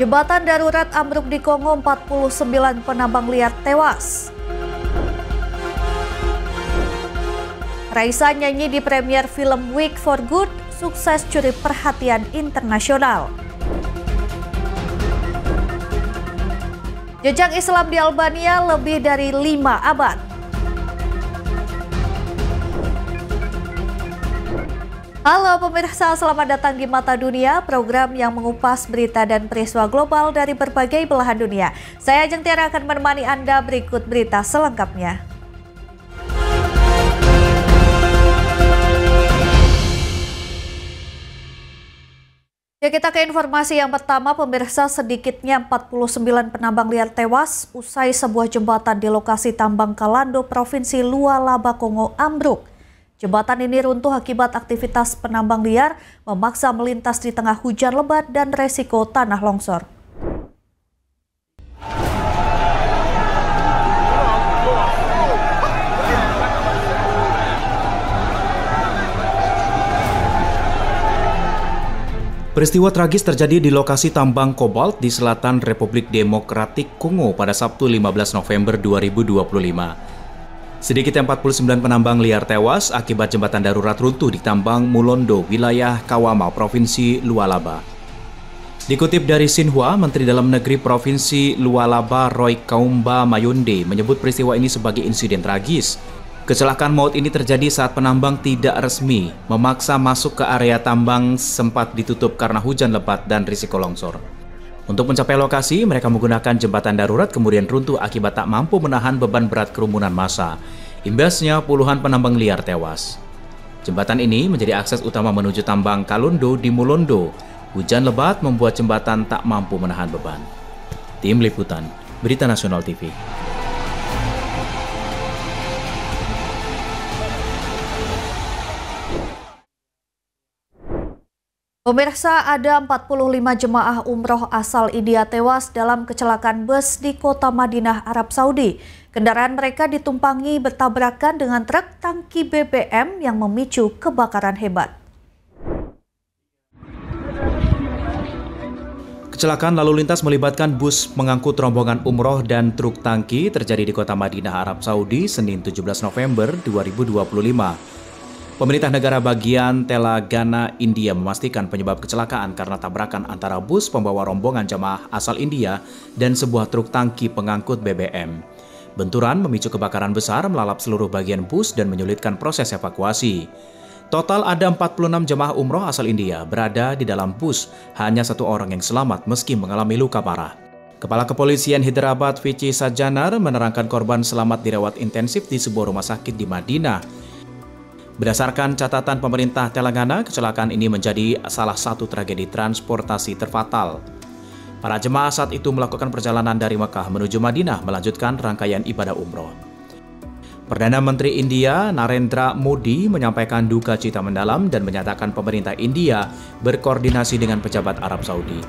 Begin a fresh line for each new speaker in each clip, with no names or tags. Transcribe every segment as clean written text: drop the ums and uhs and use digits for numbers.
Jembatan darurat ambruk di Kongo, 49 penambang liar tewas. Raisa nyanyi di premier film Week for Good, sukses curi perhatian internasional. Jejak Islam di Albania lebih dari 5 abad. Halo pemirsa, selamat datang di Mata Dunia, program yang mengupas berita dan peristiwa global dari berbagai belahan dunia. Saya Ajeng Tiara akan menemani Anda, berikut berita selengkapnya. Ya, kita ke informasi yang pertama, pemirsa. Sedikitnya 49 penambang liar tewas usai sebuah jembatan di lokasi tambang Kalando, Provinsi Lualaba, Kongo ambruk. Jembatan ini runtuh akibat aktivitas penambang liar memaksa melintas di tengah hujan lebat dan resiko tanah longsor.
Peristiwa tragis terjadi di lokasi tambang kobalt di selatan Republik Demokratik Kongo pada Sabtu 15 November 2025. Sedikitnya 49 penambang liar tewas akibat jembatan darurat runtuh di tambang Mulondo, wilayah Kawama, Provinsi Lualaba. Dikutip dari Xinhua, Menteri Dalam Negeri Provinsi Lualaba Roy Kaumba Mayonde menyebut peristiwa ini sebagai insiden tragis. Kecelakaan maut ini terjadi saat penambang tidak resmi memaksa masuk ke area tambang sempat ditutup karena hujan lebat dan risiko longsor. Untuk mencapai lokasi, mereka menggunakan jembatan darurat kemudian runtuh akibat tak mampu menahan beban berat kerumunan massa. Imbasnya puluhan penambang liar tewas. Jembatan ini menjadi akses utama menuju tambang Kalando di Mulondo. Hujan lebat membuat jembatan tak mampu menahan beban. Tim Liputan, Berita Nasional TV.
Pemirsa, ada 45 jemaah umroh asal India tewas dalam kecelakaan bus di kota Madinah, Arab Saudi. Kendaraan mereka ditumpangi bertabrakan dengan truk tangki BBM yang memicu kebakaran hebat.
Kecelakaan lalu lintas melibatkan bus pengangkut rombongan umroh dan truk tangki terjadi di kota Madinah, Arab Saudi, Senin 17 November 2025. Pemerintah negara bagian Telangana, India memastikan penyebab kecelakaan karena tabrakan antara bus pembawa rombongan jamaah asal India dan sebuah truk tangki pengangkut BBM. Benturan memicu kebakaran besar melalap seluruh bagian bus dan menyulitkan proses evakuasi. Total ada 46 jamaah umroh asal India berada di dalam bus, hanya 1 orang yang selamat meski mengalami luka parah. Kepala Kepolisian Hyderabad Vici Sajanar menerangkan korban selamat dirawat intensif di sebuah rumah sakit di Madinah. Berdasarkan catatan pemerintah Telangana, kecelakaan ini menjadi salah satu tragedi transportasi terfatal. Para jemaah saat itu melakukan perjalanan dari Mekah menuju Madinah melanjutkan rangkaian ibadah umroh. Perdana Menteri India Narendra Modi menyampaikan duka cita mendalam dan menyatakan pemerintah India berkoordinasi dengan pejabat Arab Saudi.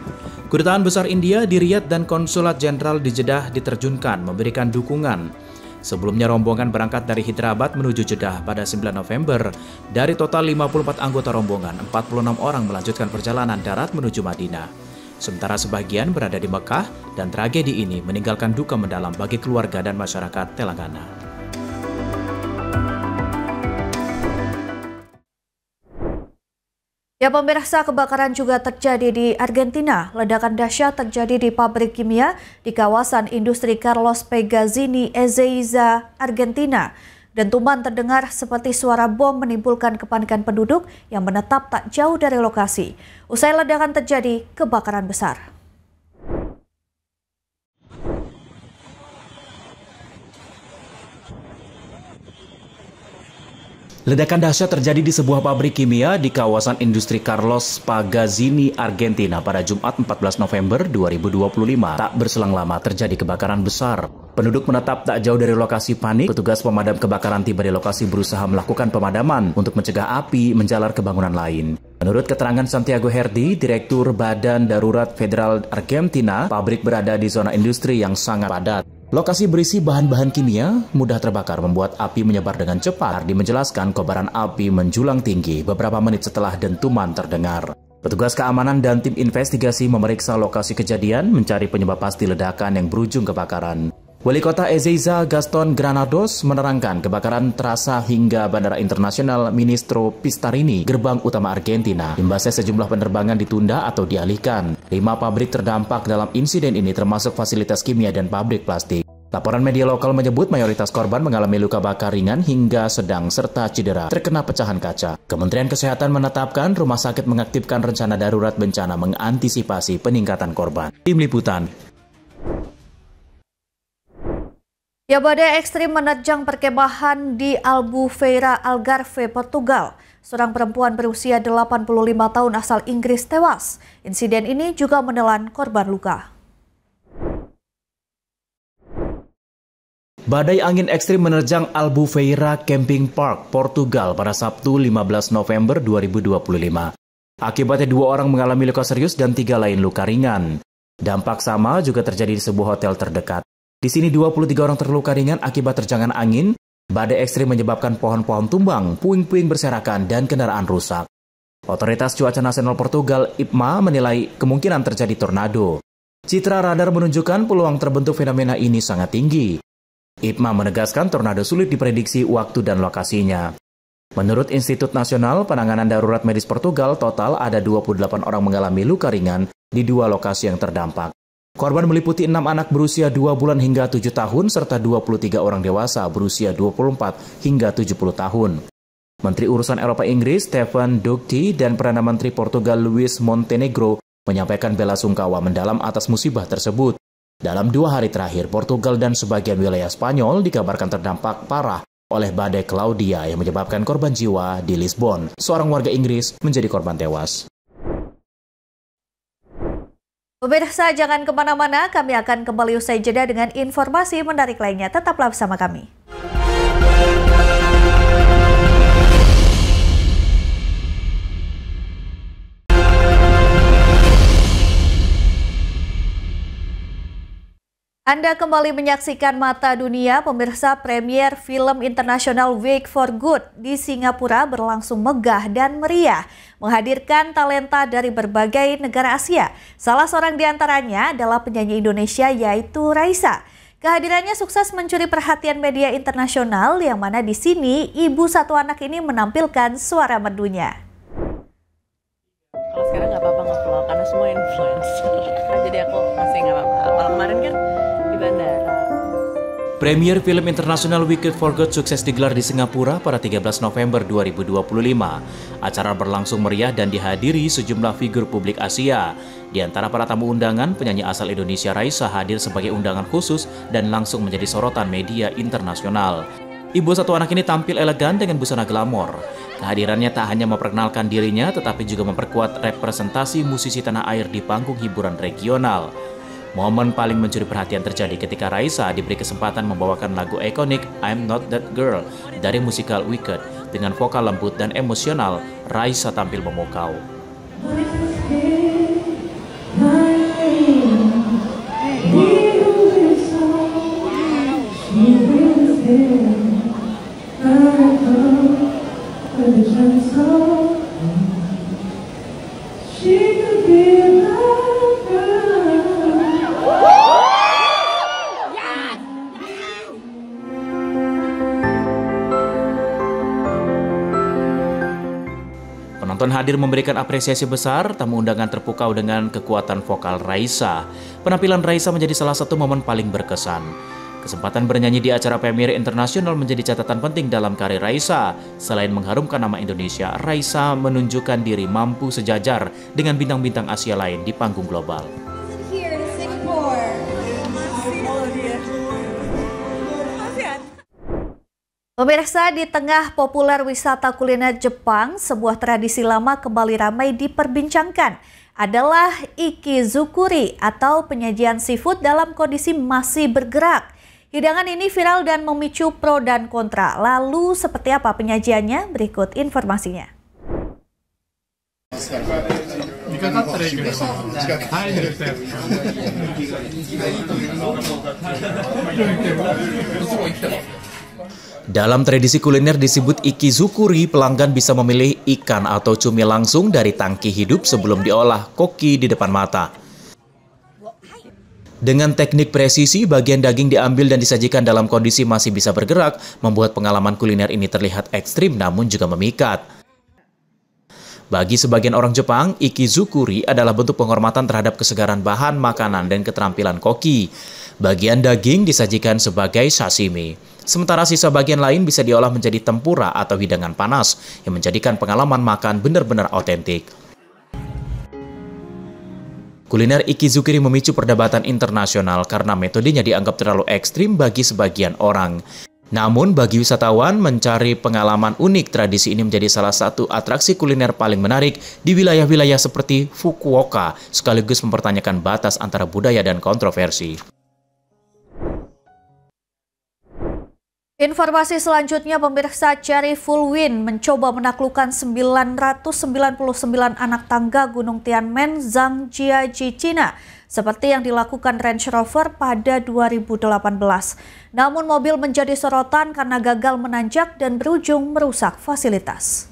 Kedutaan Besar India di Riyadh dan Konsulat Jenderal di Jeddah diterjunkan memberikan dukungan. Sebelumnya rombongan berangkat dari Hyderabad menuju Jeddah pada 9 November. Dari total 54 anggota rombongan, 46 orang melanjutkan perjalanan darat menuju Madinah. Sementara sebagian berada di Mekah dan tragedi ini meninggalkan duka mendalam bagi keluarga dan masyarakat Telangana.
Ya pemirsa, kebakaran juga terjadi di Argentina. Ledakan dahsyat terjadi di pabrik kimia di kawasan industri Carlos Pegazzini, Ezeiza, Argentina. Dentuman terdengar seperti suara bom menimbulkan kepanikan penduduk yang menetap tak jauh dari lokasi. Usai ledakan terjadi kebakaran besar.
Ledakan dahsyat terjadi di sebuah pabrik kimia di kawasan industri Carlos Pegazzini, Argentina pada Jumat 14 November 2025. Tak berselang lama terjadi kebakaran besar. Penduduk menetap tak jauh dari lokasi panik. Petugas pemadam kebakaran tiba di lokasi berusaha melakukan pemadaman untuk mencegah api menjalar ke bangunan lain. Menurut keterangan Santiago Herdi, Direktur Badan Darurat Federal Argentina, pabrik berada di zona industri yang sangat padat. Lokasi berisi bahan-bahan kimia mudah terbakar membuat api menyebar dengan cepat. Hardi menjelaskan kobaran api menjulang tinggi beberapa menit setelah dentuman terdengar. Petugas keamanan dan tim investigasi memeriksa lokasi kejadian mencari penyebab pasti ledakan yang berujung kebakaran. Wali Kota Ezeiza Gaston Granados menerangkan kebakaran terasa hingga Bandara Internasional Ministro Pistarini, gerbang utama Argentina. Imbasnya sejumlah penerbangan ditunda atau dialihkan. 5 pabrik terdampak dalam insiden ini termasuk fasilitas kimia dan pabrik plastik. Laporan media lokal menyebut mayoritas korban mengalami luka bakar ringan hingga sedang serta cedera terkena pecahan kaca. Kementerian Kesehatan menetapkan rumah sakit mengaktifkan rencana darurat bencana mengantisipasi peningkatan korban. Tim Liputan.
Ya, badai ekstrim menerjang perkemahan di Albufeira, Algarve, Portugal. Seorang perempuan berusia 85 tahun asal Inggris tewas. Insiden ini juga menelan korban luka.
Badai angin ekstrim menerjang Albufeira Camping Park, Portugal pada Sabtu 15 November 2025. Akibatnya 2 orang mengalami luka serius dan 3 lain luka ringan. Dampak sama juga terjadi di sebuah hotel terdekat. Di sini 23 orang terluka ringan akibat terjangan angin. Badai ekstrim menyebabkan pohon-pohon tumbang, puing-puing berserakan, dan kendaraan rusak. Otoritas Cuaca Nasional Portugal, IPMA, menilai kemungkinan terjadi tornado. Citra radar menunjukkan peluang terbentuk fenomena ini sangat tinggi. IPMA menegaskan tornado sulit diprediksi waktu dan lokasinya. Menurut Institut Nasional Penanganan Darurat Medis Portugal, total ada 28 orang mengalami luka ringan di 2 lokasi yang terdampak. Korban meliputi 6 anak berusia 2 bulan hingga 7 tahun, serta 23 orang dewasa berusia 24 hingga 70 tahun. Menteri Urusan Eropa Inggris, Stefan Dugti, dan Perdana Menteri Portugal, Luis Montenegro, menyampaikan bela sungkawa mendalam atas musibah tersebut. Dalam 2 hari terakhir, Portugal dan sebagian wilayah Spanyol dikabarkan terdampak parah oleh badai Claudia yang menyebabkan korban jiwa di Lisbon. Seorang warga Inggris menjadi korban tewas.
Pemirsa, jangan kemana-mana, kami akan kembali usai jeda dengan informasi menarik lainnya. Tetaplah bersama kami. Anda kembali menyaksikan Mata Dunia. Pemirsa, premier film internasional Wait for Good di Singapura berlangsung megah dan meriah, menghadirkan talenta dari berbagai negara Asia. Salah seorang diantaranya adalah penyanyi Indonesia, yaitu Raisa. Kehadirannya sukses mencuri perhatian media internasional, yang mana di sini ibu satu anak ini menampilkan suara merdunya.
Kalau sekarang nggak apa-apa nge-vlog karena semua influencer. Jadi aku masih nggak apa-apa. Kalau kemarin kan di bandara.
Premier film internasional Wait for Good sukses digelar di Singapura pada 13 November 2025. Acara berlangsung meriah dan dihadiri sejumlah figur publik Asia. Di antara para tamu undangan, penyanyi asal Indonesia Raisa hadir sebagai undangan khusus dan langsung menjadi sorotan media internasional. Ibu satu anak ini tampil elegan dengan busana glamor. Kehadirannya tak hanya memperkenalkan dirinya, tetapi juga memperkuat representasi musisi tanah air di panggung hiburan regional. Momen paling mencuri perhatian terjadi ketika Raisa diberi kesempatan membawakan lagu ikonik I'm Not That Girl dari musikal Wicked. Dengan vokal lembut dan emosional, Raisa tampil memukau. Penonton hadir memberikan apresiasi besar, tamu undangan terpukau dengan kekuatan vokal Raisa. Penampilan Raisa menjadi salah satu momen paling berkesan. Kesempatan bernyanyi di acara premier internasional menjadi catatan penting dalam karir Raisa. Selain mengharumkan nama Indonesia, Raisa menunjukkan diri mampu sejajar dengan bintang-bintang Asia lain di panggung global.
Pemirsa, di tengah populer wisata kuliner Jepang, sebuah tradisi lama kembali ramai diperbincangkan. Adalah ikizukuri atau penyajian seafood dalam kondisi masih bergerak. Hidangan ini viral dan memicu pro dan kontra. Lalu seperti apa penyajiannya? Berikut informasinya.
Dalam tradisi kuliner disebut ikizukuri, pelanggan bisa memilih ikan atau cumi langsung dari tangki hidup sebelum diolah koki di depan mata. Dengan teknik presisi, bagian daging diambil dan disajikan dalam kondisi masih bisa bergerak, membuat pengalaman kuliner ini terlihat ekstrim namun juga memikat. Bagi sebagian orang Jepang, ikizukuri adalah bentuk penghormatan terhadap kesegaran bahan makanan dan keterampilan koki. Bagian daging disajikan sebagai sashimi. Sementara sisa bagian lain bisa diolah menjadi tempura atau hidangan panas yang menjadikan pengalaman makan benar-benar otentik. Kuliner ikizukuri memicu perdebatan internasional karena metodenya dianggap terlalu ekstrim bagi sebagian orang. Namun bagi wisatawan, mencari pengalaman unik, tradisi ini menjadi salah satu atraksi kuliner paling menarik di wilayah-wilayah seperti Fukuoka, sekaligus mempertanyakan batas antara budaya dan kontroversi.
Informasi selanjutnya, pemirsa, Cherry Fulwin mencoba menaklukkan 999 anak tangga Gunung Tianmen Zhangjiajie, Cina, seperti yang dilakukan Range Rover pada 2018. Namun mobil menjadi sorotan karena gagal menanjak dan berujung merusak fasilitas.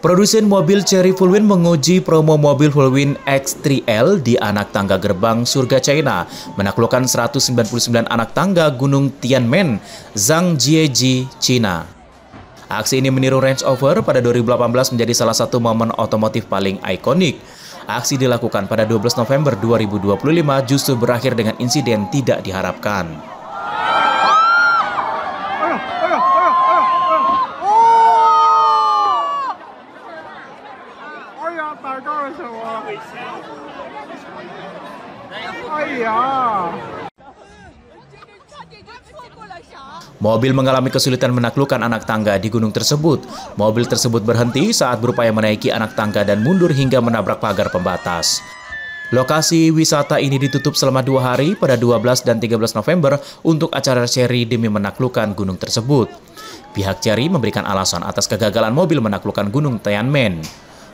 Produsen mobil Cherry Fulwin menguji promo mobil Fulwin X3L di anak tangga gerbang surga China, menaklukkan 199 anak tangga Gunung Tianmen, Zhangjiajie, Cina. Aksi ini meniru Range Rover pada 2018 menjadi salah satu momen otomotif paling ikonik. Aksi dilakukan pada 12 November 2025 justru berakhir dengan insiden tidak diharapkan. Mobil mengalami kesulitan menaklukkan anak tangga di gunung tersebut. Mobil tersebut berhenti saat berupaya menaiki anak tangga dan mundur hingga menabrak pagar pembatas. Lokasi wisata ini ditutup selama 2 hari pada 12 dan 13 November untuk acara Cherry demi menaklukkan gunung tersebut. Pihak Cherry memberikan alasan atas kegagalan mobil menaklukkan Gunung Tianmen.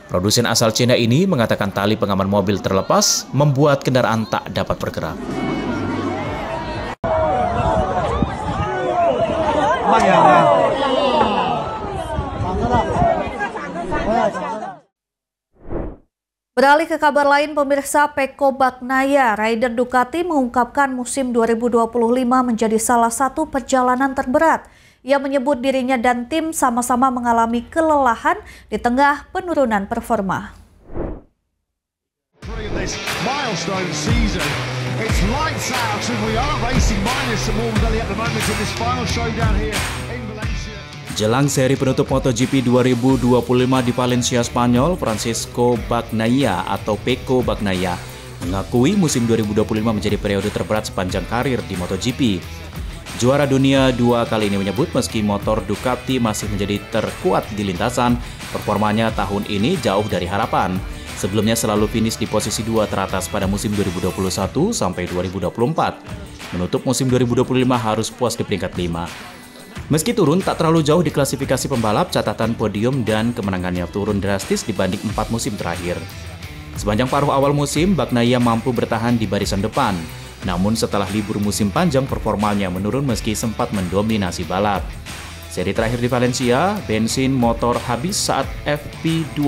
Produsen asal Cina ini mengatakan tali pengaman mobil terlepas, membuat kendaraan tak dapat bergerak.
Beralih ke kabar lain, pemirsa, Pecco Bagnaia, rider Ducati, mengungkapkan musim 2025 menjadi salah satu perjalanan terberat. Ia menyebut dirinya dan tim sama-sama mengalami kelelahan di tengah penurunan performa.
Jelang seri penutup MotoGP 2025 di Valencia, Spanyol, Francisco Bagnaia atau Pecco Bagnaia mengakui musim 2025 menjadi periode terberat sepanjang karir di MotoGP. Juara dunia 2 kali ini menyebut meski motor Ducati masih menjadi terkuat di lintasan, performanya tahun ini jauh dari harapan. Sebelumnya selalu finish di posisi 2 teratas pada musim 2021 sampai 2024. Menutup musim 2025 harus puas di peringkat 5. Meski turun tak terlalu jauh di klasifikasi pembalap, catatan podium dan kemenangannya turun drastis dibanding 4 musim terakhir. Sepanjang paruh awal musim, Bagnaia mampu bertahan di barisan depan. Namun setelah libur musim panjang, performanya menurun meski sempat mendominasi balap. Seri terakhir di Valencia, bensin motor habis saat FP2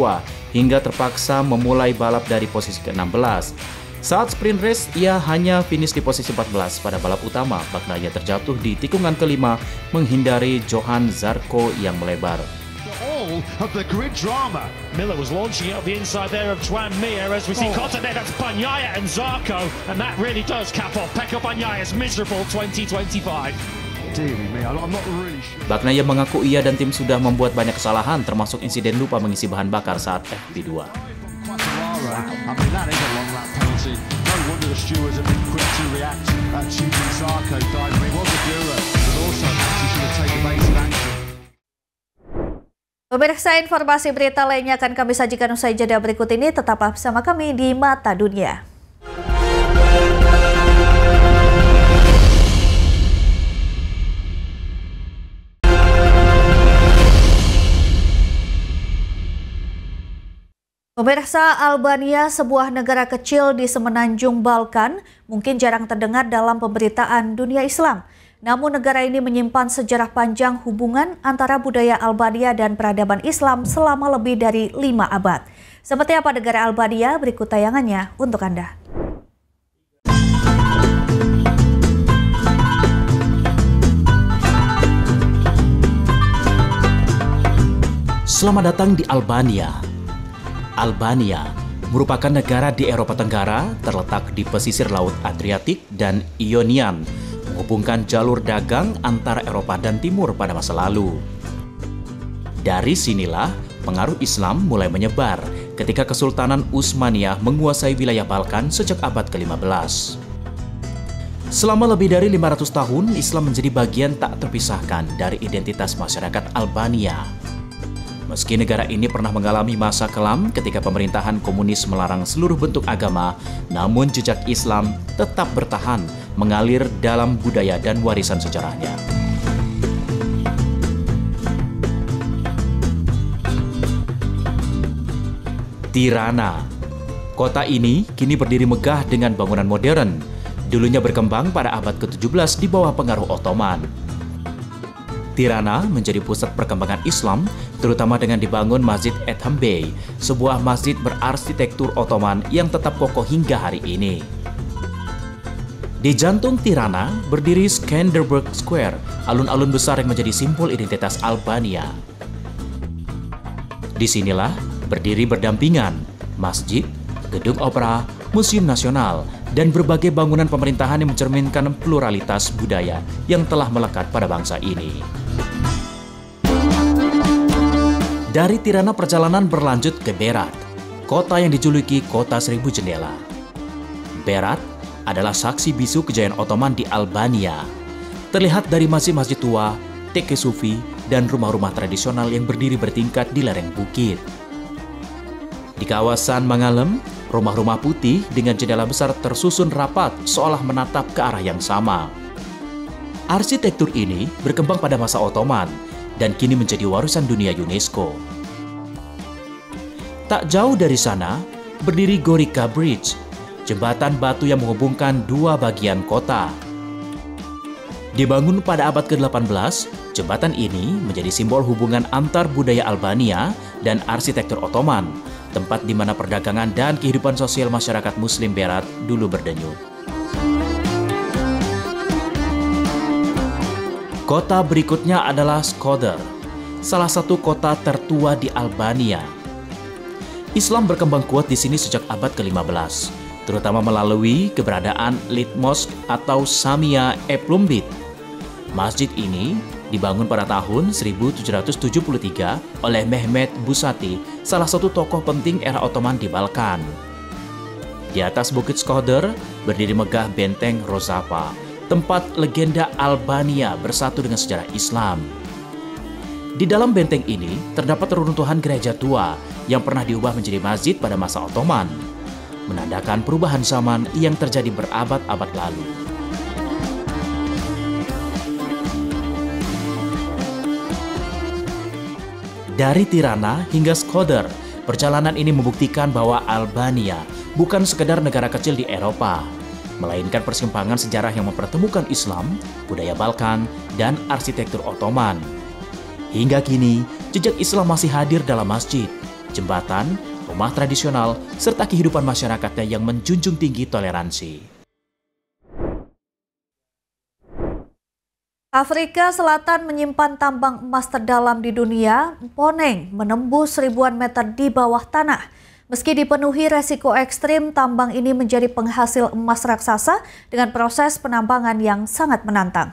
hingga terpaksa memulai balap dari posisi ke-16. Saat sprint race, ia hanya finish di posisi 14. Pada balap utama, Bagnaia terjatuh di tikungan kelima menghindari Johan Zarco yang melebar.
Of the grid drama. Miller was launching it on the inside there of Joan Mir as we see contact there. That's Bagnaia and Zarco, and that really does cap off Pecco Bagnaia's miserable 2025.
Bagnaia mengaku ia dan tim sudah membuat banyak kesalahan, termasuk insiden lupa mengisi bahan bakar saat FP2.
Pemirsa, informasi berita lainnya akan kami sajikan usai jeda berikut ini. Tetaplah bersama kami di Mata Dunia. Pemirsa, Albania, sebuah negara kecil di semenanjung Balkan, mungkin jarang terdengar dalam pemberitaan dunia Islam. Namun negara ini menyimpan sejarah panjang hubungan antara budaya Albania dan peradaban Islam selama lebih dari 5 abad. Seperti apa negara Albania? Berikut tayangannya untuk Anda.
Selamat datang di Albania. Albania merupakan negara di Eropa Tenggara terletak di pesisir Laut Adriatik dan Ionian, menghubungkan jalur dagang antara Eropa dan Timur pada masa lalu. Dari sinilah pengaruh Islam mulai menyebar ketika Kesultanan Utsmaniyah menguasai wilayah Balkan sejak abad ke-15. Selama lebih dari 500 tahun, Islam menjadi bagian tak terpisahkan dari identitas masyarakat Albania. Meski negara ini pernah mengalami masa kelam ketika pemerintahan komunis melarang seluruh bentuk agama, namun jejak Islam tetap bertahan mengalir dalam budaya dan warisan sejarahnya. Tirana. Kota ini kini berdiri megah dengan bangunan modern. Dulunya berkembang pada abad ke-17 di bawah pengaruh Ottoman. Tirana menjadi pusat perkembangan Islam, terutama dengan dibangun Masjid Ethem Bey, sebuah masjid berarsitektur Ottoman yang tetap kokoh hingga hari ini. Di jantung Tirana berdiri Skanderberg Square, alun-alun besar yang menjadi simbol identitas Albania. Disinilah berdiri berdampingan masjid, gedung opera, museum nasional, dan berbagai bangunan pemerintahan yang mencerminkan pluralitas budaya yang telah melekat pada bangsa ini. Dari Tirana perjalanan berlanjut ke Berat, kota yang dijuluki Kota Seribu Jendela. Berat adalah saksi bisu kejayaan Ottoman di Albania. Terlihat dari masjid-masjid tua, teke sufi, dan rumah-rumah tradisional yang berdiri bertingkat di lereng bukit. Di kawasan Mangalem, rumah-rumah putih dengan jendela besar tersusun rapat seolah menatap ke arah yang sama. Arsitektur ini berkembang pada masa Ottoman dan kini menjadi warisan dunia UNESCO. Tak jauh dari sana, berdiri Gorica Bridge, jembatan batu yang menghubungkan dua bagian kota. Dibangun pada abad ke-18, jembatan ini menjadi simbol hubungan antar budaya Albania dan arsitektur Ottoman, tempat di mana perdagangan dan kehidupan sosial masyarakat Muslim Berat dulu berdenyut. Kota berikutnya adalah Shkodër, salah satu kota tertua di Albania. Islam berkembang kuat di sini sejak abad ke-15, terutama melalui keberadaan Lit Mosque atau Samia Plumbit. Masjid ini dibangun pada tahun 1773 oleh Mehmet Busati, salah satu tokoh penting era Ottoman di Balkan. Di atas Bukit Shkodër berdiri megah Benteng Rozava, tempat legenda Albania bersatu dengan sejarah Islam. Di dalam benteng ini terdapat reruntuhan gereja tua yang pernah diubah menjadi masjid pada masa Ottoman, menandakan perubahan zaman yang terjadi berabad-abad lalu. Dari Tirana hingga Shkodër, perjalanan ini membuktikan bahwa Albania bukan sekedar negara kecil di Eropa, melainkan persimpangan sejarah yang mempertemukan Islam, budaya Balkan, dan arsitektur Ottoman. Hingga kini, jejak Islam masih hadir dalam masjid, jembatan, rumah tradisional, serta kehidupan masyarakatnya yang menjunjung tinggi toleransi.
Afrika Selatan menyimpan tambang emas terdalam di dunia, Mponeng menembus ribuan meter di bawah tanah. Meski dipenuhi resiko ekstrim, tambang ini menjadi penghasil emas raksasa dengan proses penambangan yang sangat menantang.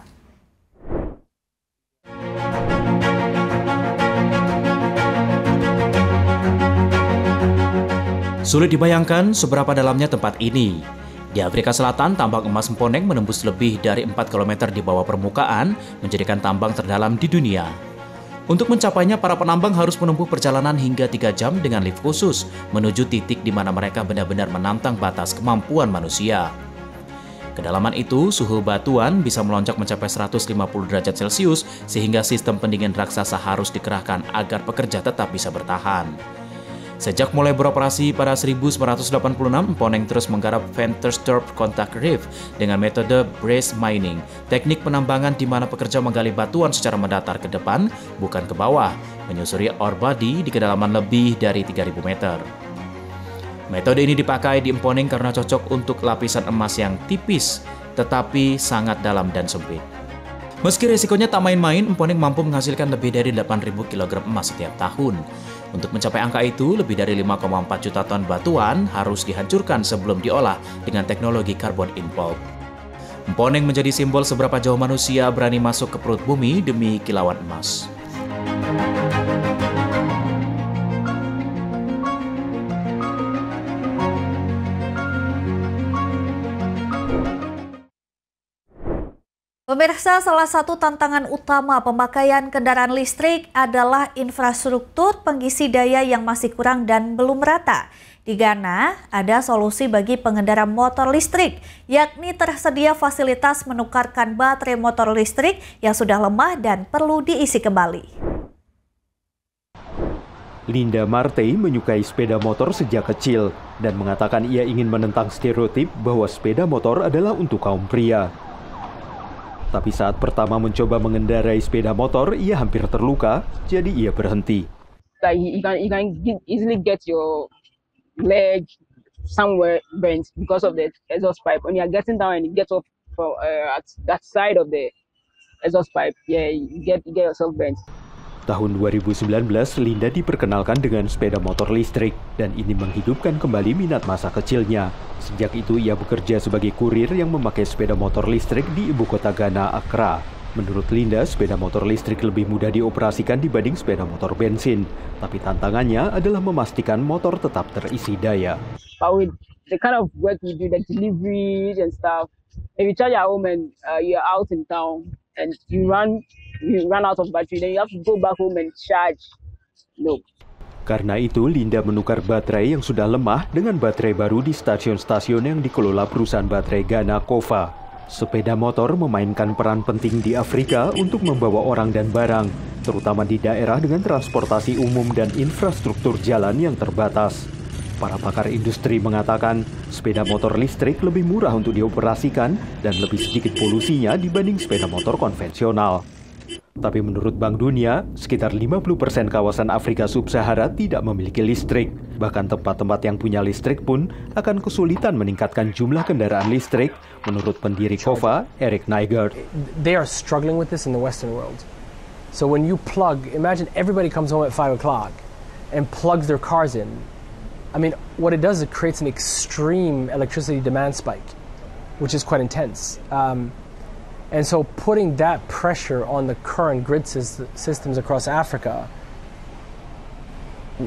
Sulit dibayangkan seberapa dalamnya tempat ini. Di Afrika Selatan, tambang emas Mponeng menembus lebih dari 4 km di bawah permukaan, menjadikan tambang terdalam di dunia. Untuk mencapainya, para penambang harus menempuh perjalanan hingga 3 jam dengan lift khusus menuju titik di mana mereka benar-benar menantang batas kemampuan manusia. Kedalaman itu, suhu batuan bisa melonjak mencapai 150 derajat Celcius sehingga sistem pendingin raksasa harus dikerahkan agar pekerja tetap bisa bertahan. Sejak mulai beroperasi pada 1986, Emponeng terus menggarap Ventersdorp Contact Reef dengan metode brace mining, teknik penambangan di mana pekerja menggali batuan secara mendatar ke depan, bukan ke bawah, menyusuri ore body di kedalaman lebih dari 3.000 meter. Metode ini dipakai di Emponeng karena cocok untuk lapisan emas yang tipis, tetapi sangat dalam dan sempit. Meski risikonya tak main-main, Emponeng mampu menghasilkan lebih dari 8.000 kg emas setiap tahun. Untuk mencapai angka itu, lebih dari 5,4 juta ton batuan harus dihancurkan sebelum diolah dengan teknologi carbon in pulp. Emponeng menjadi simbol seberapa jauh manusia berani masuk ke perut bumi demi kilauan emas.
Pemirsa, salah satu tantangan utama pemakaian kendaraan listrik adalah infrastruktur pengisi daya yang masih kurang dan belum merata. Di Ghana, ada solusi bagi pengendara motor listrik, yakni tersedia fasilitas menukarkan baterai motor listrik yang sudah lemah dan perlu diisi kembali.
Linda Martey menyukai sepeda motor sejak kecil dan mengatakan ia ingin menentang stereotip bahwa sepeda motor adalah untuk kaum pria. Tapi saat pertama mencoba mengendarai sepeda motor, ia hampir terluka, jadi ia berhenti.
Like you can easily get your leg somewhere bent because of the exhaust pipe. When you are getting down and you get off from at that side of the exhaust pipe, yeah, you get yourself bent.
Tahun 2019, Linda diperkenalkan dengan sepeda motor listrik dan ini menghidupkan kembali minat masa kecilnya. Sejak itu ia bekerja sebagai kurir yang memakai sepeda motor listrik di ibu kota Ghana, Accra. Menurut Linda, sepeda motor listrik lebih mudah dioperasikan dibanding sepeda motor bensin. Tapi tantangannya adalah memastikan motor tetap terisi daya.
But with the kind of work we do, the deliveries and stuff, if you charge at home and you're out in town and you run out of battery, then you have to go back home and charge. No.
Karena itu, Linda menukar baterai yang sudah lemah dengan baterai baru di stasiun-stasiun yang dikelola perusahaan baterai Ghana, Kova. Sepeda motor memainkan peran penting di Afrika untuk membawa orang dan barang, terutama di daerah dengan transportasi umum dan infrastruktur jalan yang terbatas. Para pakar industri mengatakan, sepeda motor listrik lebih murah untuk dioperasikan dan lebih sedikit polusinya dibanding sepeda motor konvensional. Tapi menurut Bank Dunia, sekitar 50% kawasan Afrika Sub-Sahara tidak memiliki listrik. Bahkan tempat-tempat yang punya listrik pun akan kesulitan meningkatkan jumlah kendaraan listrik, menurut pendiri Kova, Eric Nygaard.
They are struggling with this in the Western world. So when you plug, imagine everybody comes home at 5 o'clock and plugs their cars in. I mean, what it does, it creates an extreme electricity demand spike, which is quite intense. And so putting that pressure on the current grid systems across Africa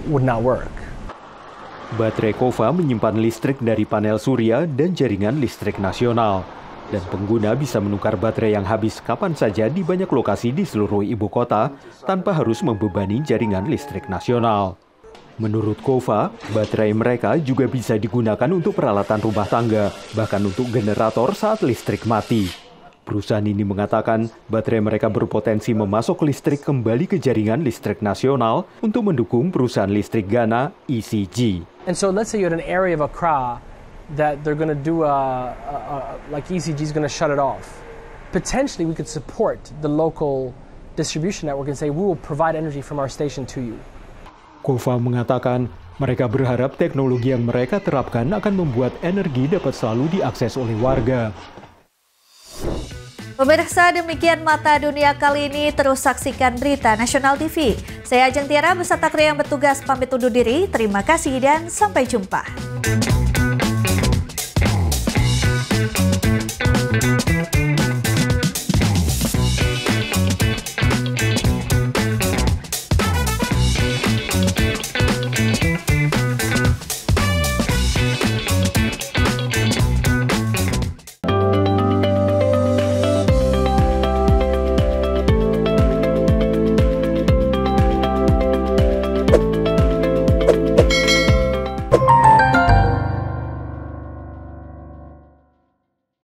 would not work.
Baterai Kova menyimpan listrik dari panel surya dan jaringan listrik nasional. Dan pengguna bisa menukar baterai yang habis kapan saja di banyak lokasi di seluruh ibu kota tanpa harus membebani jaringan listrik nasional. Menurut Kova, baterai mereka juga bisa digunakan untuk peralatan rumah tangga, bahkan untuk generator saat listrik mati. Perusahaan ini mengatakan baterai mereka berpotensi memasok listrik kembali ke jaringan listrik nasional untuk mendukung perusahaan listrik Ghana, ECG.
And so let's say you're in an area of Accra that they're going to do like ECG is going to shut it off. Potentially we could support the local distribution network and say we will provide energy from our station to you.
Kova mengatakan mereka berharap teknologi yang mereka terapkan akan membuat energi dapat selalu diakses oleh warga.
Pemirsa, demikian Mata Dunia kali ini. Terus saksikan berita Nasional TV. Saya Ajeng Tiara beserta kru yang bertugas pamit undur diri. Terima kasih dan sampai jumpa.